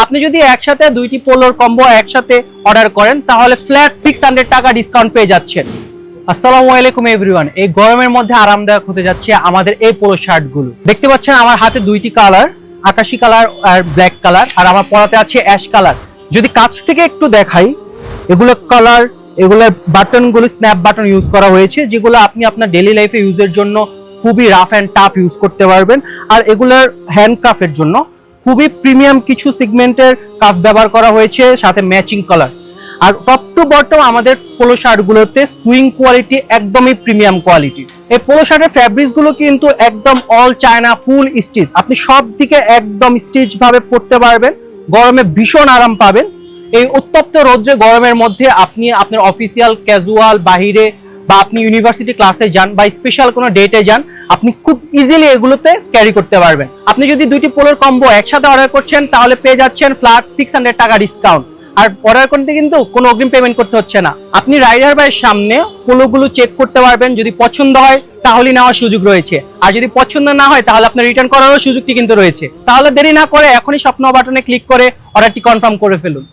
আপনি যদি একসাথে দুইটি পোলোর কম্বো একসাথে অর্ডার করেন তাহলে ফ্ল্যাট 600 টাকা ডিসকাউন্ট পেয়ে যাচ্ছেন। আসসালামু আলাইকুম এভরিওয়ান। এই গরমের মধ্যে আরামদায়ক হতে যাচ্ছে আমাদের এই পোলো শার্টগুলো। দেখতে পাচ্ছেন আমার হাতে দুইটি কালার, আকাশি কালার আর ব্ল্যাক কালার, আর আমার পরাতে আছে অ্যাশ কালার। যদি কাছ থেকে একটু দেখাই, এগুলো কালার, এগুলোর বাটনগুলো স্ন্যাপ বাটন ইউজ করা হয়েছে, যেগুলো আপনি আপনার ডেইলি লাইফে ইউজের জন্য খুবই রাফ অ্যান্ড টাফ ইউজ করতে পারবেন। আর এগুলোর হ্যান্ড কাফের জন্য খুবই প্রিমিয়াম কিছু সেগমেন্টের কাফ ব্যবহার করা হয়েছে, সাথে ম্যাচিং কালার। আর টপ টু বটম আমাদের পোলো শার্টগুলোতে সুইং কোয়ালিটি একদমই প্রিমিয়াম কোয়ালিটি। এই পোলো শার্টের ফ্যাব্রিক্স গুলো কিন্তু একদম অল চায়না ফুল স্টিচ, আপনি সব দিকে একদম স্টিচ ভাবে পরতে পারবেন, গরমে ভীষণ আরাম পাবেন। এই উত্তপ্ত রৌদ্রে গরমের মধ্যে আপনি আপনার অফিসিয়াল ক্যাজুয়াল বাহিরে বা আপনি ইউনিভার্সিটি ক্লাসে যান বা স্পেশাল কোনো ডেটে যান, আপনি খুব ইজিলি এগুলোতে ক্যারি করতে পারবেন। আপনি যদি দুইটি পোলোর কম্বো একসাথে অর্ডার করছেন তাহলে পেয়ে যাচ্ছেন ফ্ল্যাট 600 টাকা ডিসকাউন্ট। আর অর্ডার করতে কিন্তু কোনো অগ্রিম পেমেন্ট করতে হচ্ছে না। আপনি রাইডার বাইয়ের সামনে পোলোগুলো চেক করতে পারবেন, যদি পছন্দ হয় তাহলে নেওয়ার সুযোগ রয়েছে, আর যদি পছন্দ না হয় তাহলে আপনার রিটার্ন করারও সুযোগটি কিন্তু রয়েছে। তাহলে দেরি না করে এখনই স্বপ্ন বাটনে ক্লিক করে অর্ডারটি কনফার্ম করে ফেলুন।